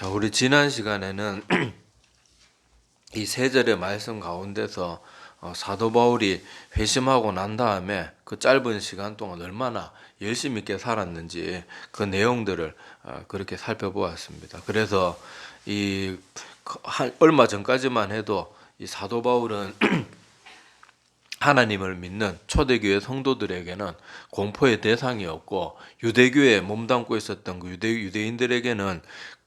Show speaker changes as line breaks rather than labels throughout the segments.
자, 우리 지난 시간에는 이 세 절의 말씀 가운데서 사도 바울이 회심하고 난 다음에 그 짧은 시간 동안 얼마나 열심 있게 살았는지 그 내용들을 그렇게 살펴보았습니다. 그래서 얼마 전까지만 해도 이 사도 바울은 하나님을 믿는 초대교회 성도들에게는 공포의 대상이었고, 유대교회에 몸담고 있었던 그 유대인들에게는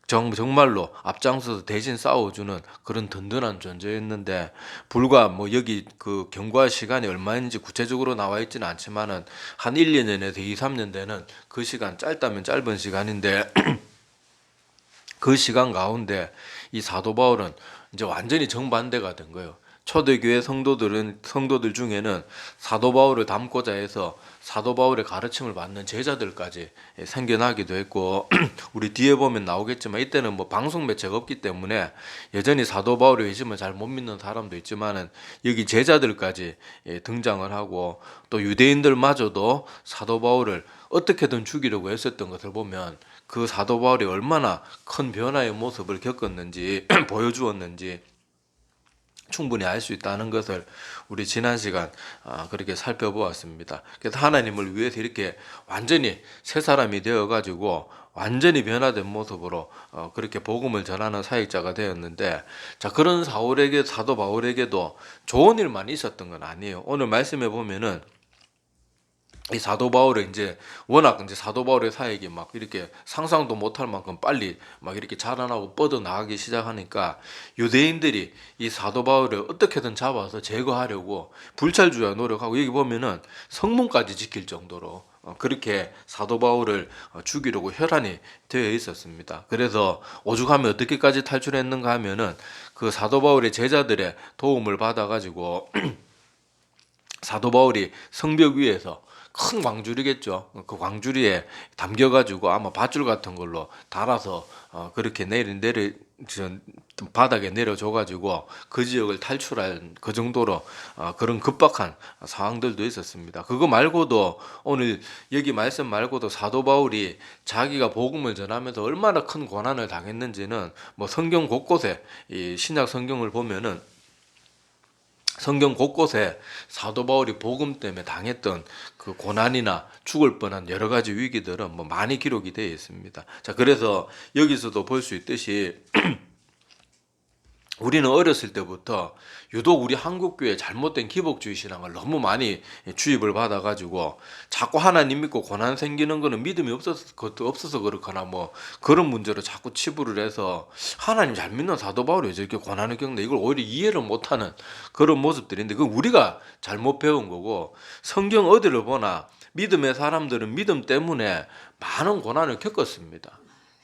정말로 앞장서서 대신 싸워주는 그런 든든한 존재였는데, 불과 여기 그 경과 시간이 얼마인지 구체적으로 나와 있지는 않지만은 한 1, 2년에서 2, 3년 되는 그 시간, 짧다면 짧은 시간인데 그 시간 가운데 이 사도 바울은 이제 완전히 정반대가 된 거예요. 초대교회 성도들 중에는 사도 바울을 닮고자 해서 사도 바울의 가르침을 받는 제자들까지 생겨나기도 했고, 우리 뒤에 보면 나오겠지만 이때는 방송 매체가 없기 때문에 여전히 사도 바울의 회심을 잘 못 믿는 사람도 있지만은 여기 제자들까지 등장을 하고, 또 유대인들마저도 사도 바울을 어떻게든 죽이려고 했었던 것을 보면 그 사도 바울이 얼마나 큰 변화의 모습을 겪었는지 보여주었는지 충분히 알 수 있다는 것을 우리 지난 시간 그렇게 살펴보았습니다. 그래서 하나님을 위해서 이렇게 완전히 새 사람이 되어가지고 완전히 변화된 모습으로 그렇게 복음을 전하는 사역자가 되었는데, 자, 그런 사도 바울에게도 좋은 일만 있었던 건 아니에요. 오늘 말씀해 보면은 이 사도 바울은 워낙 사도 바울의 사역이 막 이렇게 상상도 못할 만큼 빨리 막 이렇게 자라나고 뻗어 나가기 시작하니까 유대인들이 이 사도 바울을 어떻게든 잡아서 제거하려고 불찰주야 노력하고, 여기 보면은 성문까지 지킬 정도로 그렇게 사도 바울을 죽이려고 혈안이 되어 있었습니다. 그래서 오죽하면 어떻게까지 탈출했는가 하면은 그 사도 바울의 제자들의 도움을 받아가지고 사도 바울이 성벽 위에서 큰 광주리겠죠. 그 광주리에 담겨가지고 아마 밧줄 같은 걸로 달아서 그렇게 바닥에 내려줘가지고 그 지역을 탈출할 그 정도로 그런 급박한 상황들도 있었습니다. 그거 말고도 오늘 여기 말씀 말고도 사도 바울이 자기가 복음을 전하면서 얼마나 큰 고난을 당했는지는 성경 곳곳에 이 신약 성경을 보면은 성경 곳곳에 사도 바울이 복음 때문에 당했던 그 고난이나 죽을 뻔한 여러 가지 위기들은 많이 기록이 되어 있습니다. 자, 그래서 여기서도 볼 수 있듯이 우리는 어렸을 때부터 유독 우리 한국교회 잘못된 기복주의 신앙을 너무 많이 주입을 받아가지고 자꾸 하나님 믿고 고난 생기는 거는 믿음이 없어서 그렇거나 그런 문제로 자꾸 치부를 해서 하나님 잘 믿는 사도 바울이 왜 저렇게 고난을 겪나, 이걸 오히려 이해를 못하는 그런 모습들인데, 그건 우리가 잘못 배운 거고, 성경 어디를 보나 믿음의 사람들은 믿음 때문에 많은 고난을 겪었습니다.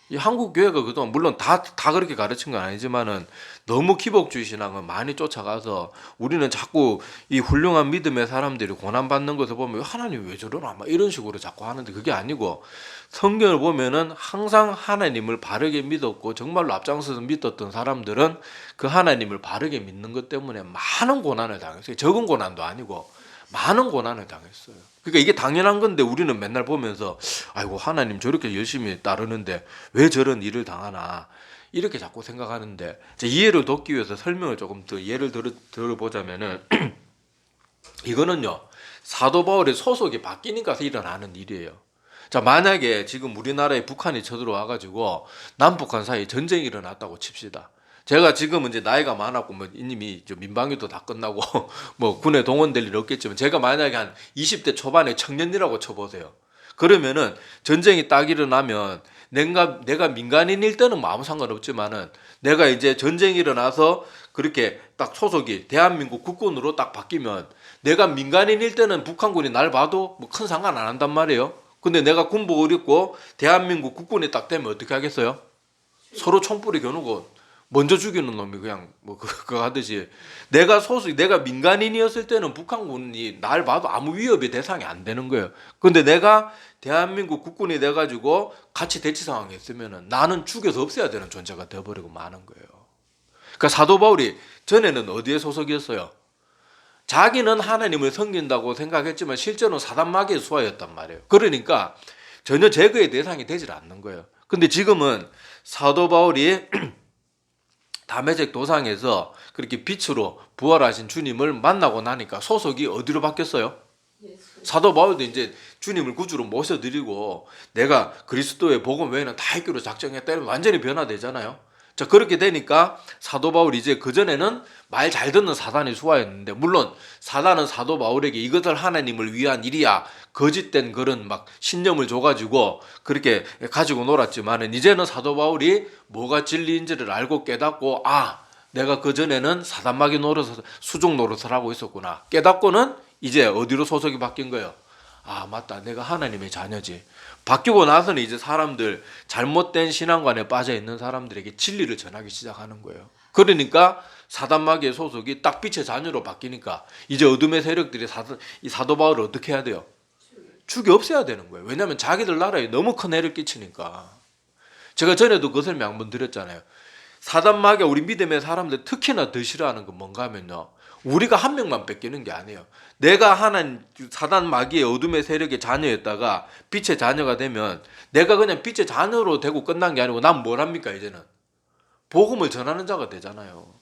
이 한국 교회가 그동안 물론 다 그렇게 가르친 건 아니지만은 너무 기복주의 신앙을 많이 쫓아가서 우리는 자꾸 이 훌륭한 믿음의 사람들이 고난 받는 것을 보면 하나님 왜 저러나 막 이런 식으로 자꾸 하는데, 그게 아니고 성경을 보면은 항상 하나님을 바르게 믿었고 정말로 앞장서서 믿었던 사람들은 그 하나님을 바르게 믿는 것 때문에 많은 고난을 당했어요. 적은 고난도 아니고 많은 고난을 당했어요. 그러니까 이게 당연한 건데 우리는 맨날 보면서 아이고 하나님 저렇게 열심히 따르는데 왜 저런 일을 당하나 이렇게 자꾸 생각하는데, 이해를 돕기 위해서 설명을 조금 더 예를 들어보자면은 이거는요, 사도 바울의 소속이 바뀌니까 일어나는 일이에요. 자, 만약에 지금 우리나라에 북한이 쳐들어와가지고 남북한 사이에 전쟁이 일어났다고 칩시다. 제가 지금 나이가 많았고 이미 민방위도 다 끝나고 군에 동원될 일 없겠지만, 제가 만약에 한 20대 초반의 청년이라고 쳐보세요. 그러면은 전쟁이 딱 일어나면 내가 민간인일 때는 아무 상관없지만은 내가 이제 전쟁이 일어나서 그렇게 딱 소속이 대한민국 국군으로 딱 바뀌면 내가 민간인일 때는 북한군이 날 봐도 큰 상관 안 한단 말이에요. 근데 내가 군복을 입고 대한민국 국군이 딱 되면 어떻게 하겠어요? 서로 총불이 겨누고 먼저 죽이는 놈이 그냥 그거 하듯이, 내가 민간인이었을 때는 북한군이 날 봐도 아무 위협의 대상이 안 되는 거예요. 근데 내가 대한민국 국군이 돼가지고 같이 대치 상황에 있으면은 나는 죽여서 없애야 되는 존재가 되어버리고 마는 거예요. 그러니까 사도 바울이 전에는 어디에 소속이었어요? 자기는 하나님을 섬긴다고 생각했지만 실제로는 사단 마귀의 수하였단 말이에요. 그러니까 전혀 제거의 대상이 되질 않는 거예요. 근데 지금은 사도 바울이 다메섹 도상에서 그렇게 빛으로 부활하신 주님을 만나고 나니까 소속이 어디로 바뀌었어요? 사도 바울도 이제 주님을 구주로 모셔드리고 내가 그리스도의 복음 외에는 다 있기로 작정했다 이러면 완전히 변화되잖아요. 자, 그렇게 되니까 사도 바울이 이제 그전에는 말 잘 듣는 사단의 수하였는데, 물론 사단은 사도 바울에게 이것을 하나님을 위한 일이야 거짓된 그런 막 신념을 줘가지고 그렇게 가지고 놀았지만은, 이제는 사도 바울이 뭐가 진리인지를 알고 깨닫고, 아, 내가 그전에는 사단마귀 노릇을, 수종 노릇을 하고 있었구나 깨닫고는 이제 어디로 소속이 바뀐 거예요? 아, 맞다, 내가 하나님의 자녀지. 바뀌고 나서는 이제 사람들, 잘못된 신앙관에 빠져 있는 사람들에게 진리를 전하기 시작하는 거예요. 그러니까 사단마귀의 소속이 딱 빛의 자녀로 바뀌니까 이제 어둠의 세력들이 이 사도 바울을 어떻게 해야 돼요? 죽여 없애야 되는 거예요. 왜냐하면 자기들 나라에 너무 큰 해를 끼치니까. 제가 전에도 그 설명 한번 드렸잖아요. 사단마귀가 우리 믿음의 사람들 특히나 더 싫어하는 건 뭔가 하면요, 우리가 한 명만 뺏기는 게 아니에요. 내가 하나님, 사단 마귀의 어둠의 세력의 자녀였다가 빛의 자녀가 되면 내가 그냥 빛의 자녀로 되고 끝난 게 아니고 난 뭘 합니까? 이제는 복음을 전하는 자가 되잖아요.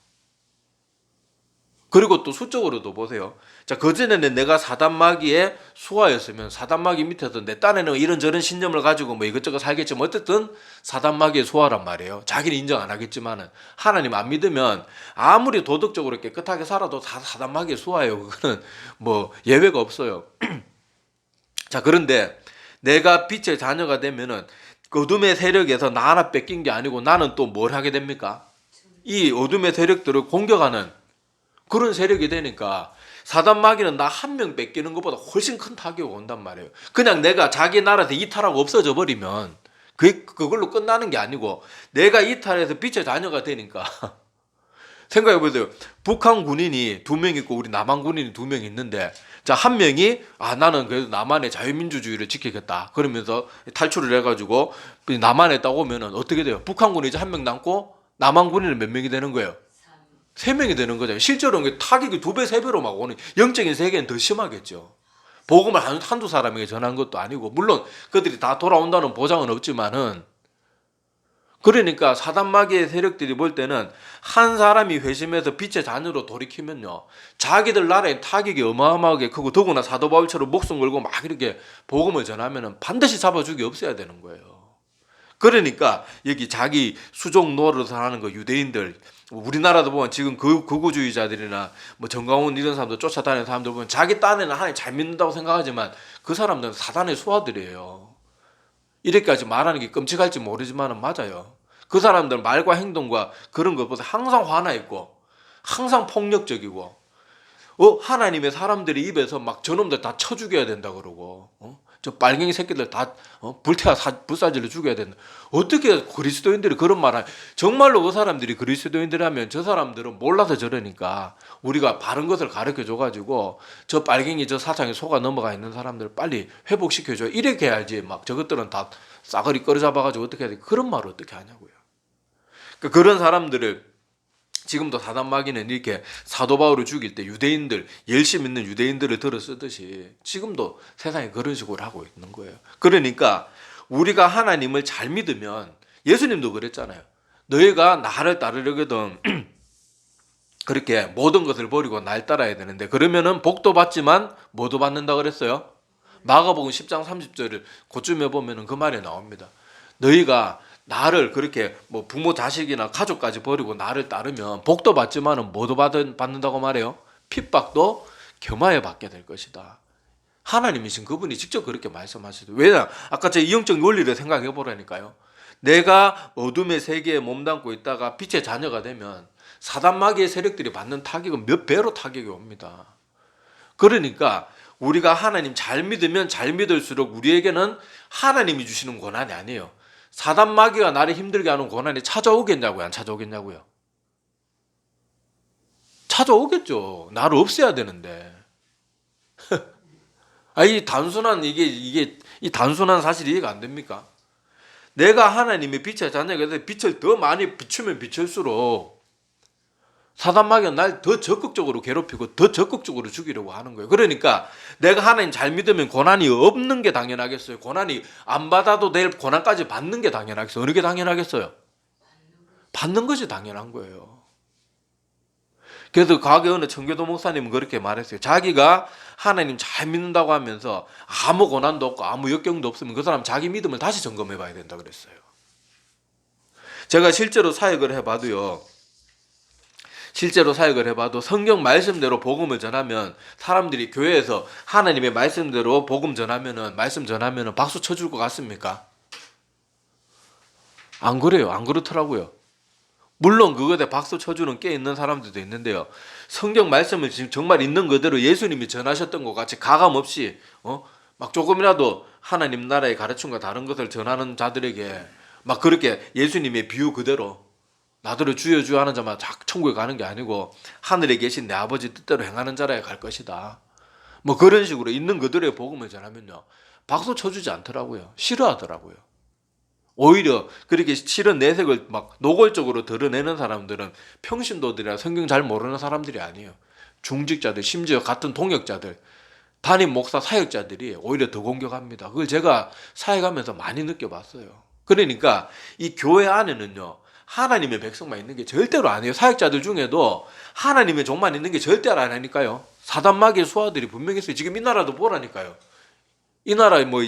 그리고 또 수적으로도 보세요. 자, 그전에는 내가 사단 마귀의 수하였으면 사단 마귀 밑에서 내 딴에는 이런저런 신념을 가지고 뭐 이것저것 살겠지만 어쨌든 사단 마귀의 수하란 말이에요. 자기는 인정 안 하겠지만은, 하나님 안 믿으면 아무리 도덕적으로 깨끗하게 살아도 다 사단 마귀의 수하예요. 그거는 뭐 예외가 없어요. 자, 그런데 내가 빛의 자녀가 되면은 그 어둠의 세력에서 나 하나 뺏긴 게 아니고 나는 또 뭘 하게 됩니까? 이 어둠의 세력들을 공격하는 그런 세력이 되니까 사단 마귀는 나 한 명 뺏기는 것보다 훨씬 큰 타격이 온단 말이에요. 그냥 내가 자기 나라에서 이탈하고 없어져 버리면 그걸로 끝나는 게 아니고, 내가 이탈해서 빛의 자녀가 되니까 생각해 보세요. 북한 군인이 2명 있고 우리 남한 군인이 2명 있는데, 자, 한 명이 나는 그래도 남한의 자유민주주의를 지키겠다 그러면서 탈출을 해가지고 남한에 딱 오면은 어떻게 돼요? 북한 군이 이제 한 명 남고 남한 군인은 몇 명이 되는 거예요? 3명이 되는 거잖아요. 실제로 타격이 2배, 3배로 막 오는, 영적인 세계는 더 심하겠죠. 복음을 한두 사람에게 전한 것도 아니고, 물론 그들이 다 돌아온다는 보장은 없지만은, 그러니까 사단마귀의 세력들이 볼 때는 한 사람이 회심해서 빛의 자녀로 돌이키면요, 자기들 나라에 타격이 어마어마하게 크고, 더구나 사도 바울처럼 목숨 걸고 막 이렇게 복음을 전하면은 반드시 잡아 죽여 없애야 되는 거예요. 그러니까 여기 자기 수종 노릇을 하는 거 유대인들, 우리나라도 보면 지금 극우주의자들이나 뭐 정광훈 이런 사람들 쫓아다니는 사람들 보면 자기 딴에는 하나님 잘 믿는다고 생각하지만 그 사람들은 사단의 수하들이에요. 이렇게까지 말하는 게 끔찍할지 모르지만 맞아요. 그 사람들 말과 행동과 그런 것보다 항상 화나 있고 항상 폭력적이고, 하나님의 사람들이 입에서 막 저놈들 다 쳐 죽여야 된다 그러고, 저 빨갱이 새끼들 다 불사질러 죽여야 된다. 어떻게 그리스도인들이 그런 말을, 정말로 그 사람들이 그리스도인들이라면 저 사람들은 몰라서 저러니까 우리가 바른 것을 가르쳐 줘가지고 저 빨갱이 저 사상에 속아 넘어가 있는 사람들을 빨리 회복시켜줘, 이렇게 해야지. 막 저것들은 다 싸그리 끌어잡아가지고 어떻게 해야 돼, 그런 말을 어떻게 하냐고요. 그러니까 그런 사람들을 지금도 사단마귀는 이렇게 사도 바울을 죽일 때 유대인들, 열심 있는 유대인들을 들어 쓰듯이 지금도 세상에 그런 식으로 하고 있는 거예요. 그러니까 우리가 하나님을 잘 믿으면, 예수님도 그랬잖아요. 너희가 나를 따르려거든 그렇게 모든 것을 버리고 날 따라야 되는데, 그러면은 복도 받지만 뭐도 받는다 그랬어요? 마가복음 10장 30절을 그쯤에 보면은 그 말이 나옵니다. 너희가 나를 그렇게 뭐 부모 자식이나 가족까지 버리고 나를 따르면 복도 받지만은 뭐도 받는다고 말해요? 핍박도 겸하여 받게 될 것이다. 하나님이신 그분이 직접 그렇게 말씀하시죠. 왜냐? 아까 제 이영적 논리를 생각해 보라니까요. 내가 어둠의 세계에 몸담고 있다가 빛의 자녀가 되면 사단마귀의 세력들이 받는 타격은 몇 배로 타격이 옵니다. 그러니까 우리가 하나님 잘 믿으면 잘 믿을수록 우리에게는 하나님이 주시는 고난이 아니에요. 사단마귀가 나를 힘들게 하는 고난이 찾아오겠냐고요? 안 찾아오겠냐고요? 찾아오겠죠. 나를 없애야 되는데. 이 단순한 이 단순한 사실이 이해가 안 됩니까? 내가 하나님의 빛의 자녀가 돼서 빛을 더 많이 비추면 비출수록 사단마귀는 날 더 적극적으로 괴롭히고 더 적극적으로 죽이려고 하는 거예요. 그러니까 내가 하나님 잘 믿으면 고난이 없는 게 당연하겠어요? 고난이 안 받아도 될 고난까지 받는 게 당연하겠어요? 어느 게 당연하겠어요? 받는 것이 당연한 거예요. 그래서 과거에 어느 청교도 목사님은 그렇게 말했어요. 자기가 하나님 잘 믿는다고 하면서 아무 고난도 없고 아무 역경도 없으면 그 사람 자기 믿음을 다시 점검해 봐야 된다 그랬어요. 제가 실제로 사역을 해봐도요. 실제로 사역을 해봐도 성경 말씀대로 복음을 전하면 사람들이 교회에서 하나님의 말씀대로 복음 전하면은 말씀 전하면은 박수 쳐줄 것 같습니까? 안 그래요. 안 그렇더라고요. 물론 그것에 박수 쳐주는 꽤 있는 사람들도 있는데요. 성경 말씀을 지금 정말 있는 그대로 예수님이 전하셨던 것 같이 가감 없이 막 조금이라도 하나님 나라의 가르침과 다른 것을 전하는 자들에게 막 그렇게 예수님의 비유 그대로 나더러 주여 주여 하는 자만 천국에 가는 게 아니고 하늘에 계신 내 아버지 뜻대로 행하는 자라야 갈 것이다. 뭐 그런 식으로 있는 그대로의 복음을 전하면요. 박수 쳐주지 않더라고요. 싫어하더라고요. 오히려 그렇게 싫은 내색을 막 노골적으로 드러내는 사람들은 평신도들이라 성경 잘 모르는 사람들이 아니에요. 중직자들, 심지어 같은 동역자들, 담임 목사 사역자들이 오히려 더 공격합니다. 그걸 제가 사역하면서 많이 느껴봤어요. 그러니까 이 교회 안에는요. 하나님의 백성만 있는 게 절대로 아니에요. 사역자들 중에도 하나님의 종만 있는 게 절대로 아니니까요. 사단마귀의 수하들이 분명히 있어요. 지금 이 나라도 보라니까요. 이 나라에 뭐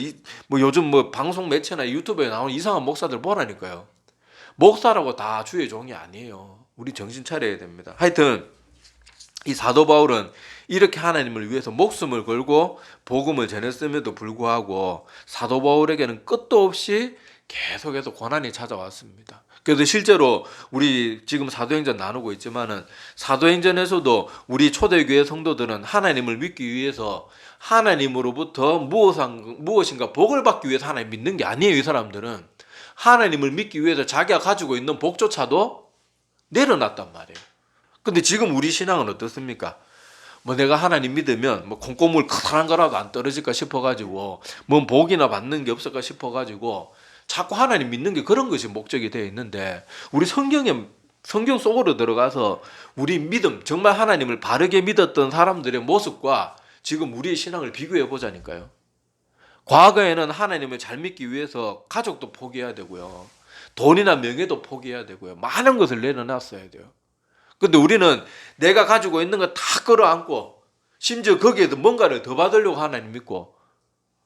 요즘 뭐 방송 매체나 유튜브에 나오는 이상한 목사들 보라니까요. 목사라고 다 주의 종이 아니에요. 우리 정신 차려야 됩니다. 하여튼 이 사도 바울은 이렇게 하나님을 위해서 목숨을 걸고 복음을 전했음에도 불구하고 사도 바울에게는 끝도 없이 계속해서 고난이 찾아왔습니다. 그래서 실제로 우리 지금 사도행전 나누고 있지만은 사도행전에서도 우리 초대교회 성도들은 하나님을 믿기 위해서 하나님으로부터 무엇인가 복을 받기 위해서 하나님 믿는 게 아니에요. 이 사람들은 하나님을 믿기 위해서 자기가 가지고 있는 복조차도 내려놨단 말이에요. 근데 지금 우리 신앙은 어떻습니까? 뭐 내가 하나님 믿으면 뭐 콩고물 커다란 거라도 안 떨어질까 싶어가지고 뭔 복이나 받는 게 없을까 싶어가지고 자꾸 하나님 믿는 게 그런 것이 목적이 되어 있는데 우리 성경 속으로 들어가서 우리 믿음 정말 하나님을 바르게 믿었던 사람들의 모습과 지금 우리의 신앙을 비교해 보자니까요. 과거에는 하나님을 잘 믿기 위해서 가족도 포기해야 되고요. 돈이나 명예도 포기해야 되고요. 많은 것을 내려놨어야 돼요. 근데 우리는 내가 가지고 있는 거 다 끌어안고 심지어 거기에도 뭔가를 더 받으려고 하나님 믿고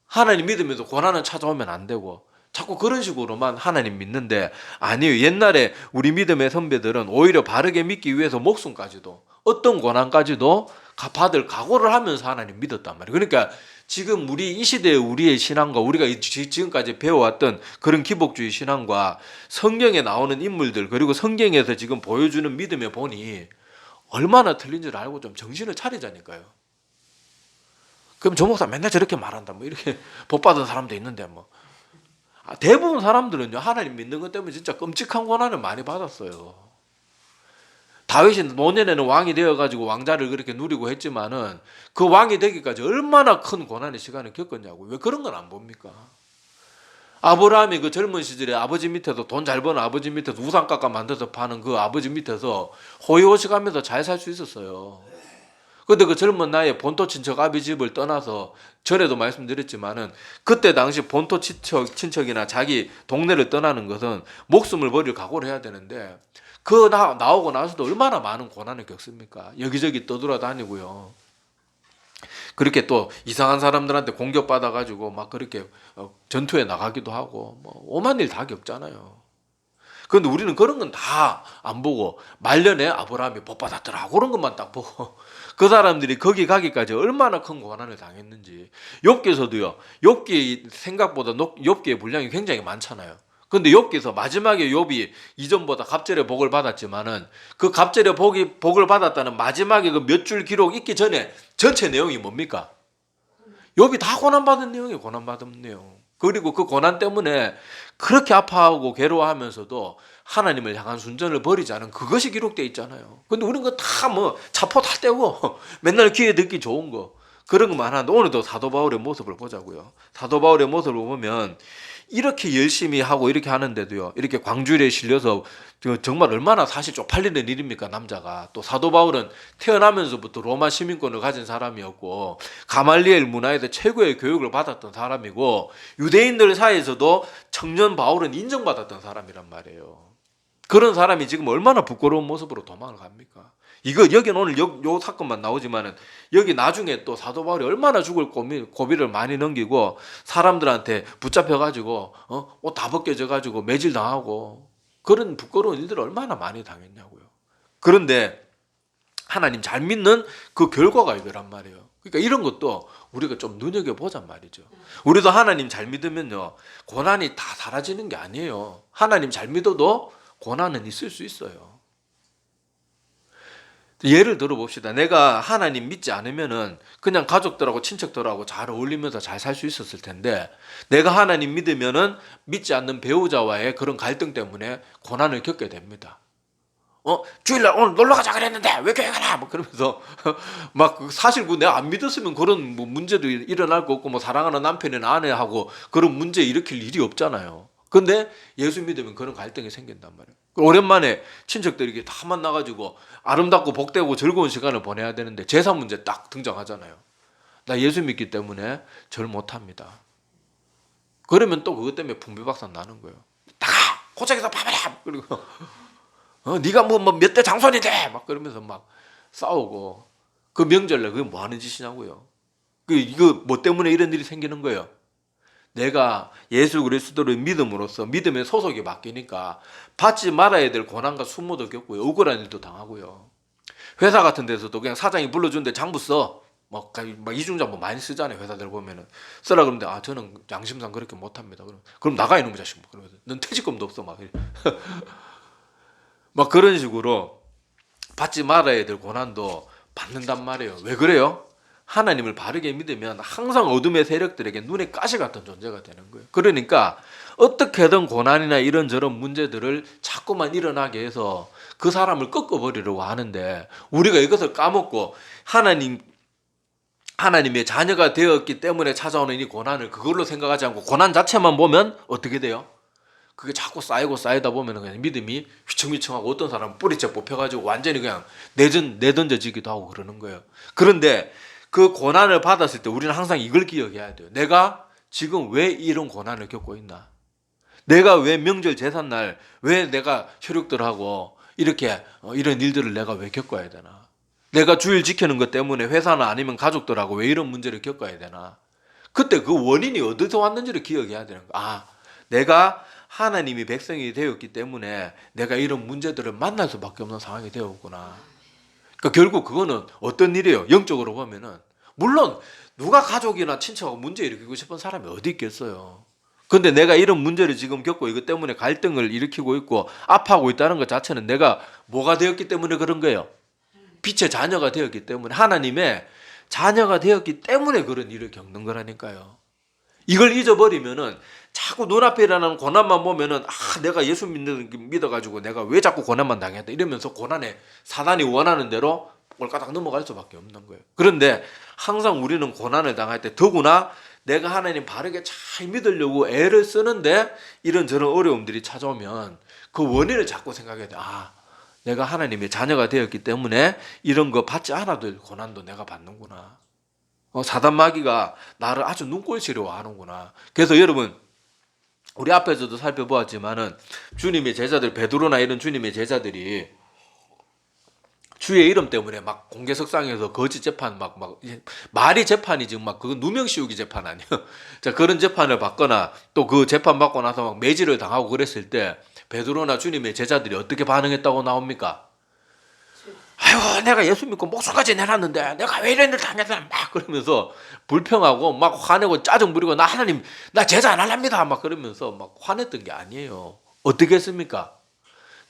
하나님 믿으면서 고난은 찾아오면 안 되고 자꾸 그런 식으로만 하나님 믿는데 아니에요. 옛날에 우리 믿음의 선배들은 오히려 바르게 믿기 위해서 목숨까지도 어떤 고난까지도 받을 각오를 하면서 하나님 믿었단 말이에요. 그러니까 지금 우리 이 시대의 우리의 신앙과 우리가 지금까지 배워왔던 그런 기복주의 신앙과 성경에 나오는 인물들 그리고 성경에서 지금 보여주는 믿음의 본이 얼마나 틀린 줄 알고 좀 정신을 차리자니까요. 그럼 저 목사 맨날 저렇게 말한다 뭐 이렇게 복받은 사람도 있는데 뭐 대부분 사람들은요 하나님 믿는 것 때문에 진짜 끔찍한 고난을 많이 받았어요. 다윗이 노년에는 왕이 되어가지고 왕자를 그렇게 누리고 했지만은 그 왕이 되기까지 얼마나 큰 고난의 시간을 겪었냐고. 왜 그런 건 안 봅니까? 아브라함이 그 젊은 시절에 아버지 밑에서 돈 잘 버는 아버지 밑에서 우상 깎아 만들어서 파는 그 아버지 밑에서 호의호식하면서 잘 살 수 있었어요. 근데 그 젊은 나이에 본토 친척 아비 집을 떠나서 전에도 말씀드렸지만은 그때 당시 본토 친척이나 자기 동네를 떠나는 것은 목숨을 버릴 각오를 해야 되는데 그 나오고 나서도 얼마나 많은 고난을 겪습니까? 여기저기 떠돌아다니고요. 그렇게 또 이상한 사람들한테 공격받아가지고 막 그렇게 전투에 나가기도 하고 뭐 오만 일 다 겪잖아요. 그런데 우리는 그런 건 다 안 보고 말년에 아브라함이 복 받았더라 그런 것만 딱 보고 그 사람들이 거기 가기까지 얼마나 큰 고난을 당했는지. 욥기에서도요. 욥기 생각보다 욥기의 분량이 굉장히 많잖아요. 근데 욥기에서 마지막에 욥이 이전보다 갑절의 복을 받았지만은 그 갑절의 복을 받았다는 마지막에 그 몇 줄 기록 있기 전에 전체 내용이 뭡니까? 욥이 다 고난받은 내용이에요. 고난받은 내용. 그리고 그 고난 때문에 그렇게 아파하고 괴로워하면서도 하나님을 향한 순전을 버리지 않은 그것이 기록되어 있잖아요. 근데 우리는 그 다 뭐 차포 다 떼고 맨날 귀에 듣기 좋은 거 그런 것만 하는데 오늘도 사도 바울의 모습을 보자고요. 사도 바울의 모습을 보면 이렇게 열심히 하고 이렇게 하는데도요. 이렇게 광주리에 실려서 정말 얼마나 사실 쪽팔리는 일입니까 남자가. 또 사도 바울은 태어나면서부터 로마 시민권을 가진 사람이었고 가말리엘 문화에서 최고의 교육을 받았던 사람이고 유대인들 사이에서도 청년 바울은 인정받았던 사람이란 말이에요. 그런 사람이 지금 얼마나 부끄러운 모습으로 도망을 갑니까? 이거 여기는 오늘 요 사건만 나오지만은 여기 나중에 또 사도 바울이 얼마나 죽을 고비를 많이 넘기고 사람들한테 붙잡혀 가지고 옷 다 벗겨져 가지고 매질 당하고 그런 부끄러운 일들을 얼마나 많이 당했냐고요. 그런데 하나님 잘 믿는 그 결과가 이거란 말이에요. 그러니까 이런 것도 우리가 좀 눈여겨보잔 말이죠. 우리도 하나님 잘 믿으면요, 고난이 다 사라지는 게 아니에요. 하나님 잘 믿어도 고난은 있을 수 있어요. 예를 들어 봅시다. 내가 하나님 믿지 않으면은 그냥 가족들하고 친척들하고 잘 어울리면서 잘 살 수 있었을 텐데, 내가 하나님 믿으면은 믿지 않는 배우자와의 그런 갈등 때문에 고난을 겪게 됩니다. 주일날 오늘 놀러 가자 그랬는데 왜 교회 가나? 뭐 그러면서 막 사실 내가 안 믿었으면 그런 뭐 문제도 일어날 거 없고 뭐 사랑하는 남편이나 아내하고 그런 문제 일으킬 일이 없잖아요. 근데 예수 믿으면 그런 갈등이 생긴단 말이에요. 오랜만에 친척들이 이렇게 다 만나가지고 아름답고 복되고 즐거운 시간을 보내야 되는데 제사 문제 딱 등장하잖아요. 나 예수 믿기 때문에 절 못합니다. 그러면 또 그것 때문에 분비박산 나는 거예요. 나가! 고장에서 봐봐라! 그리고 네가 뭐 몇 대 장손인데 막 그러면서 막 싸우고 그 명절날 그게 뭐 하는 짓이냐고요. 이거 뭐 때문에 이런 일이 생기는 거예요. 내가 예수 그리스도를 믿음으로써 믿음의 소속이 바뀌니까 받지 말아야 될 고난과 수모도 겪고요. 억울한 일도 당하고요. 회사 같은 데서도 그냥 사장이 불러주는데 장부 써. 막 이중자 뭐 많이 쓰잖아요. 회사들 보면은 쓰라 그러는데 저는 양심상 그렇게 못합니다. 그럼 나가 이놈의 자식. 그러면서 넌 퇴직금도 없어 막. 막 그런 식으로 받지 말아야 될 고난도 받는단 말이에요. 왜 그래요? 하나님을 바르게 믿으면 항상 어둠의 세력들에게 눈에 가시 같은 존재가 되는 거예요. 그러니까 어떻게든 고난이나 이런저런 문제들을 자꾸만 일어나게 해서 그 사람을 꺾어버리려고 하는데, 우리가 이것을 까먹고 하나님의 자녀가 되었기 때문에 찾아오는 이 고난을 그걸로 생각하지 않고 고난 자체만 보면 어떻게 돼요? 그게 자꾸 쌓이고 쌓이다 보면 그냥 믿음이 휘청휘청하고 어떤 사람은 뿌리째 뽑혀가지고 완전히 그냥 내던져지기도 하고 그러는 거예요. 그런데 그 고난을 받았을 때 우리는 항상 이걸 기억해야 돼요. 내가 지금 왜 이런 고난을 겪고 있나? 내가 왜 명절 제삿날 왜 내가 혈육들하고 이렇게 이런 일들을 내가 왜 겪어야 되나? 내가 주일 지키는 것 때문에 회사나 아니면 가족들하고 왜 이런 문제를 겪어야 되나? 그때 그 원인이 어디서 왔는지를 기억해야 되는 거야. 내가 하나님이 백성이 되었기 때문에 내가 이런 문제들을 만날 수밖에 없는 상황이 되었구나. 그러니까 결국 그거는 어떤 일이에요? 영적으로 보면은 물론 누가 가족이나 친척하고 문제 일으키고 싶은 사람이 어디 있겠어요. 근데 내가 이런 문제를 지금 겪고 이것 때문에 갈등을 일으키고 있고 아파하고 있다는 것 자체는 내가 뭐가 되었기 때문에 그런 거예요. 빛의 자녀가 되었기 때문에, 하나님의 자녀가 되었기 때문에 그런 일을 겪는 거라니까요. 이걸 잊어버리면은 자꾸 눈앞에 일어나는 고난만 보면은 내가 예수 믿어가지고 내가 왜 자꾸 고난만 당했다 이러면서 고난에 사단이 원하는 대로 꼴까닥 넘어갈 수밖에 없는 거예요. 그런데 항상 우리는 고난을 당할 때 더구나 내가 하나님 바르게 잘 믿으려고 애를 쓰는데 이런저런 어려움들이 찾아오면 그 원인을 자꾸 생각해야 돼. 내가 하나님의 자녀가 되었기 때문에 이런 거 받지 않아도 될 고난도 내가 받는구나. 사단 마귀가 나를 아주 눈꼴시려 하는구나. 그래서 여러분, 우리 앞에서도 살펴보았지만은 주님의 제자들, 베드로나 이런 주님의 제자들이 주의 이름 때문에 막 공개석상에서 거짓 재판 말이 재판이지 그건 누명 씌우기 재판 아니에요. 자, 그런 재판을 받거나 또 그 재판 받고 나서 막 매질을 당하고 그랬을 때 베드로나 주님의 제자들이 어떻게 반응했다고 나옵니까? 아이고, 내가 예수 믿고 목숨까지 내놨는데 내가 왜 이런 일 당했나 막 그러면서 불평하고 막 화내고 짜증 부리고 나 하나님 나 제자 안 할랍니다 막 그러면서 막 화냈던 게 아니에요. 어떻게 했습니까?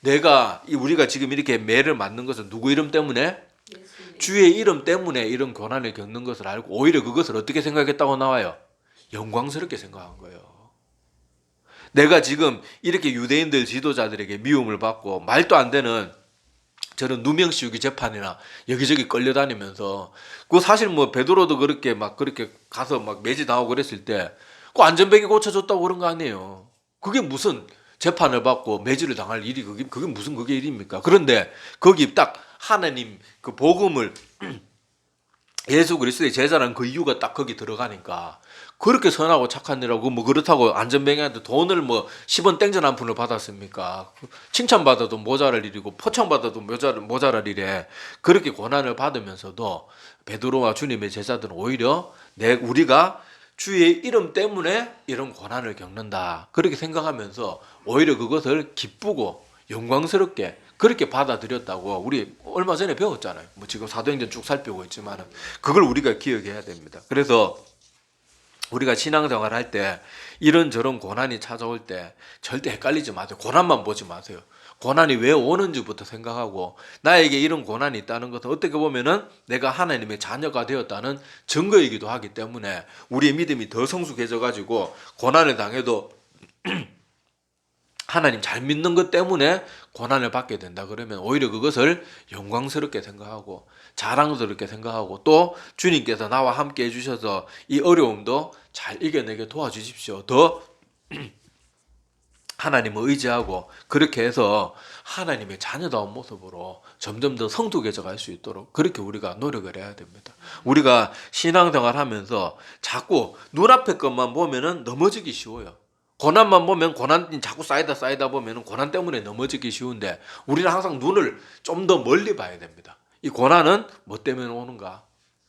우리가 지금 이렇게 매를 맞는 것은 누구 이름 때문에? 주의 이름 때문에 이런 고난을 겪는 것을 알고 오히려 그것을 어떻게 생각했다고 나와요? 영광스럽게 생각한 거예요. 내가 지금 이렇게 유대인들 지도자들에게 미움을 받고 말도 안 되는 저는 누명 씌우기 재판이나 여기저기 끌려다니면서 사실 뭐 베드로도 그렇게 가서 막 매질당하고 그랬을 때 그 안전벨기 고쳐줬다고 그런 거 아니에요. 그게 무슨 재판을 받고 매질을 당할 일이 그게 무슨 그게 일입니까? 그런데 거기 딱 하나님 그 복음을 예수 그리스도의 제자라는 그 이유가 딱 거기 들어가니까 그렇게 선하고 착한 일하고 뭐 그렇다고 안전뱅이한테 돈을 뭐 10원 땡전 한 푼을 받았습니까? 칭찬받아도 모자랄 일이고 포창받아도 모자랄 일에 그렇게 고난을 받으면서도 베드로와 주님의 제자들은 오히려 우리가 주의 이름 때문에 이런 고난을 겪는다 그렇게 생각하면서 오히려 그것을 기쁘고 영광스럽게 그렇게 받아들였다고 우리 얼마 전에 배웠잖아요. 뭐 지금 사도행전 쭉 살펴보고 있지만은 그걸 우리가 기억해야 됩니다. 그래서 우리가 신앙생활 할 때 이런저런 고난이 찾아올 때 절대 헷갈리지 마세요. 고난만 보지 마세요. 고난이 왜 오는지부터 생각하고 나에게 이런 고난이 있다는 것은 어떻게 보면은 내가 하나님의 자녀가 되었다는 증거이기도 하기 때문에 우리의 믿음이 더 성숙해져 가지고 고난을 당해도 하나님 잘 믿는 것 때문에 고난을 받게 된다 그러면 오히려 그것을 영광스럽게 생각하고 자랑스럽게 생각하고 또 주님께서 나와 함께 해주셔서 이 어려움도 잘 이겨내게 도와주십시오. 더 하나님을 의지하고 그렇게 해서 하나님의 자녀다운 모습으로 점점 더 성숙해져 갈 수 있도록 그렇게 우리가 노력을 해야 됩니다. 우리가 신앙생활 하면서 자꾸 눈앞의 것만 보면은 넘어지기 쉬워요. 고난만 보면 고난이 자꾸 쌓이다 보면 고난 때문에 넘어지기 쉬운데 우리는 항상 눈을 좀 더 멀리 봐야 됩니다. 이 고난은 뭐 때문에 오는가?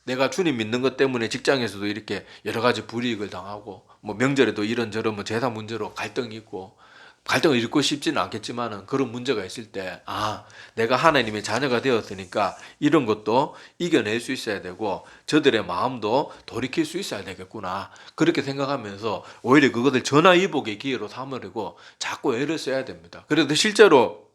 내가 주님 믿는 것 때문에 직장에서도 이렇게 여러 가지 불이익을 당하고 뭐 명절에도 이런저런 뭐 제사 문제로 갈등이 있고 갈등을 잃고 싶지는 않겠지만은 그런 문제가 있을 때 내가 하나님의 자녀가 되었으니까 이런 것도 이겨낼 수 있어야 되고 저들의 마음도 돌이킬 수 있어야 되겠구나 그렇게 생각하면서 오히려 그것을 전화위복의 기회로 삼으려고 자꾸 애를 써야 됩니다. 그래도 실제로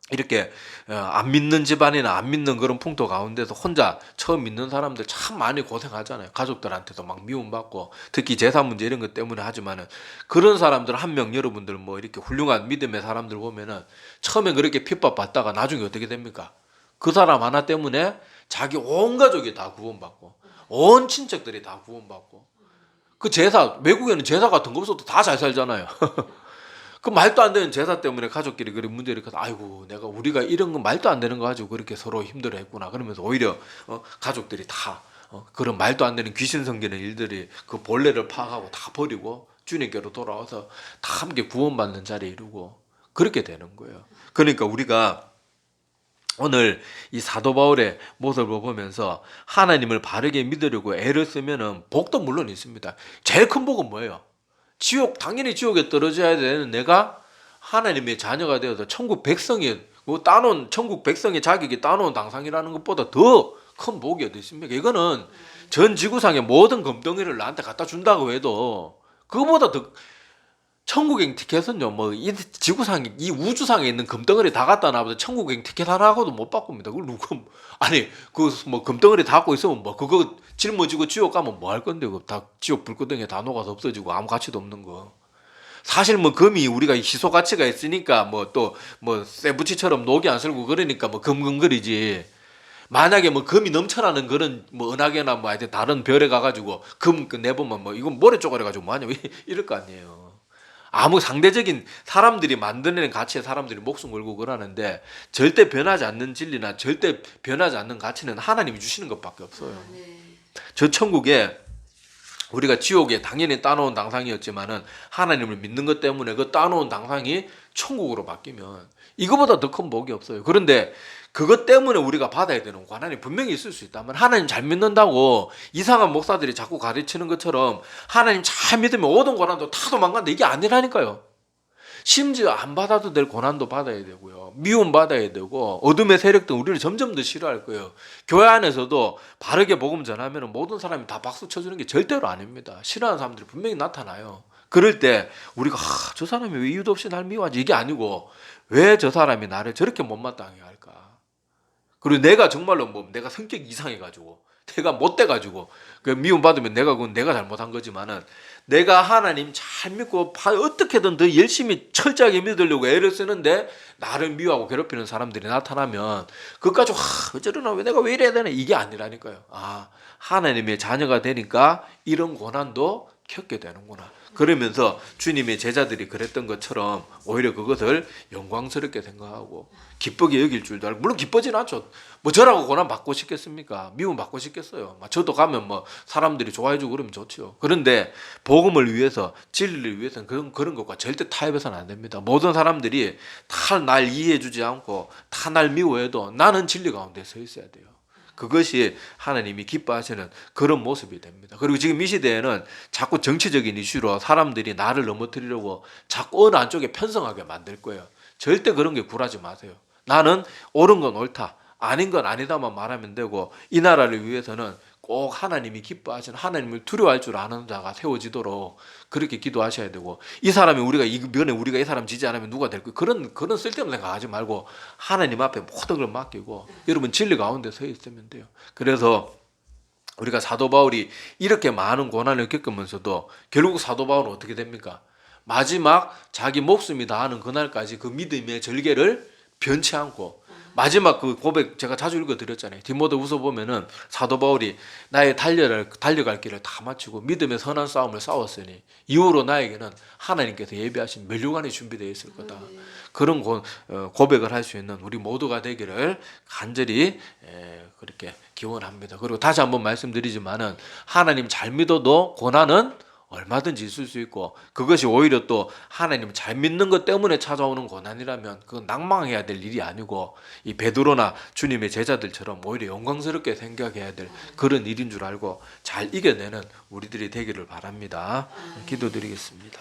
이렇게 안 믿는 집안이나 안 믿는 그런 풍토 가운데서 혼자 처음 믿는 사람들 참 많이 고생하잖아요. 가족들한테도 막 미움받고 특히 제사 문제 이런 것 때문에 하지만은 그런 사람들 한 명 여러분들 뭐 이렇게 훌륭한 믿음의 사람들 보면은 처음엔 그렇게 핍박받다가 나중에 어떻게 됩니까? 그 사람 하나 때문에 자기 온 가족이 다 구원받고 온 친척들이 다 구원받고 그 제사 외국에는 제사 같은 거 없어도 다 잘 살잖아요. 그 말도 안 되는 제사 때문에 가족끼리 그런 문제를 일으켜서 아이고 내가 우리가 이런 거 말도 안 되는 거 가지고 그렇게 서로 힘들어했구나 그러면서 오히려 가족들이 다 그런 말도 안 되는 귀신 섬기는 일들이 그 본래를 파악하고 다 버리고 주님께로 돌아와서 다 함께 구원받는 자리에 이르고 그렇게 되는 거예요. 그러니까 우리가 오늘 이 사도 바울의 모습을 보면서 하나님을 바르게 믿으려고 애를 쓰면은 복도 물론 있습니다. 제일 큰 복은 뭐예요? 당연히 지옥에 떨어져야 되는 내가 하나님의 자녀가 되어서 천국 백성이 따놓은 천국 백성의 자격이 따놓은 당상이라는 것보다 더 큰 복이 어디 있습니까? 이거는 전 지구상의 모든 금덩이를 나한테 갖다 준다고 해도 그거보다 더 천국행 티켓은요, 뭐, 이 지구상에, 이 우주상에 있는 금덩어리 다 갖다 놔도 천국행 티켓 하나하고도 못 바꿉니다. 그걸 아니, 뭐, 금덩어리 다 갖고 있으면 뭐, 그거 짊어지고 지옥 가면 뭐 할 건데, 그거 다 지옥 불구덩이에 다 녹아서 없어지고 아무 가치도 없는 거. 사실 뭐, 금이 우리가 희소 가치가 있으니까 뭐, 또, 뭐, 쇠붙이처럼 녹이 안 슬고 그러니까 뭐, 금근거리지. 만약에 뭐 금이 넘쳐나는 그런 뭐 은하계나 뭐 하여튼 다른 별에 가가지고 금 내보면 뭐 이건 모래 쪼가려가지고 뭐하냐 이럴 거 아니에요. 아무 상대적인 사람들이 만들어낸 가치에 사람들이 목숨 걸고 그러는데 절대 변하지 않는 진리나 절대 변하지 않는 가치는 하나님이 주시는 것밖에 없어요. 저 천국에 우리가 지옥에 당연히 따놓은 당상이었지만은 하나님을 믿는 것 때문에 그 따놓은 당상이 천국으로 바뀌면 이거보다 더 큰 복이 없어요. 그런데 그것 때문에 우리가 받아야 되는 고난이 분명히 있을 수 있다면 하나님 잘 믿는다고 이상한 목사들이 자꾸 가르치는 것처럼 하나님 잘 믿으면 오던 고난도 다 도망간다 이게 아니라니까요. 심지어 안 받아도 될 고난도 받아야 되고요. 미움 받아야 되고 어둠의 세력도 우리를 점점 더 싫어할 거예요. 교회 안에서도 바르게 복음 전하면 모든 사람이 다 박수 쳐주는 게 절대로 아닙니다. 싫어하는 사람들이 분명히 나타나요. 그럴 때 우리가 저 사람이 왜 이유도 없이 날 미워하지 이게 아니고 왜 저 사람이 나를 저렇게 못마땅해 할까. 그리고 내가 정말로 뭐 내가 성격이 이상해가지고 내가 못돼가지고 그 미움 받으면 그건 내가 잘못한 거지만은 내가 하나님 잘 믿고 어떻게든 더 열심히 철저하게 믿으려고 애를 쓰는데 나를 미워하고 괴롭히는 사람들이 나타나면 그것까지 어쩌려나 내가 왜 이래야 되나 이게 아니라니까요. 하나님의 자녀가 되니까 이런 고난도 겪게 되는구나. 그러면서 주님의 제자들이 그랬던 것처럼 오히려 그것을 영광스럽게 생각하고 기쁘게 여길 줄도 알고, 물론 기쁘진 않죠. 뭐 저라고 고난 받고 싶겠습니까? 미움 받고 싶겠어요. 저도 가면 뭐 사람들이 좋아해주고 그러면 좋죠. 그런데 복음을 위해서, 진리를 위해서는 그런 것과 절대 타협해서는 안 됩니다. 모든 사람들이 다 날 이해해주지 않고 다 날 미워해도 나는 진리 가운데 서 있어야 돼요. 그것이 하나님이 기뻐하시는 그런 모습이 됩니다. 그리고 지금 이 시대에는 자꾸 정치적인 이슈로 사람들이 나를 넘어뜨리려고 자꾸 어느 한쪽에 편성하게 만들 거예요. 절대 그런 게 굴하지 마세요. 나는 옳은 건 옳다, 아닌 건 아니다만 말하면 되고, 이 나라를 위해서는 꼭 하나님이 기뻐하시는, 하나님을 두려워할 줄 아는 자가 세워지도록 그렇게 기도하셔야 되고, 이 사람이 이번에 우리가 이 사람 지지 않으면 누가 될 거야, 그런 쓸데없는 생각하지 말고 하나님 앞에 모든 걸 맡기고 여러분 진리 가운데 서 있으면 돼요. 그래서 우리가 사도 바울이 이렇게 많은 고난을 겪으면서도 결국 사도 바울은 어떻게 됩니까? 마지막 자기 목숨이 다하는 그날까지 그 믿음의 절개를 변치 않고, 마지막 그 고백 제가 자주 읽어드렸잖아요. 디모데후서 보면은 사도 바울이 나의 달려갈 길을 다 마치고 믿음의 선한 싸움을 싸웠으니 이후로 나에게는 하나님께서 예비하신 면류관이 준비되어 있을 거다. 그런 고백을 할 수 있는 우리 모두가 되기를 간절히 그렇게 기원합니다. 그리고 다시 한번 말씀드리지만은 하나님 잘 믿어도 고난은 얼마든지 있을 수 있고, 그것이 오히려 또 하나님 잘 믿는 것 때문에 찾아오는 고난이라면 그건 낭망해야 될 일이 아니고, 이 베드로나 주님의 제자들처럼 오히려 영광스럽게 생각해야 될 그런 일인 줄 알고 잘 이겨내는 우리들이 되기를 바랍니다. 기도드리겠습니다.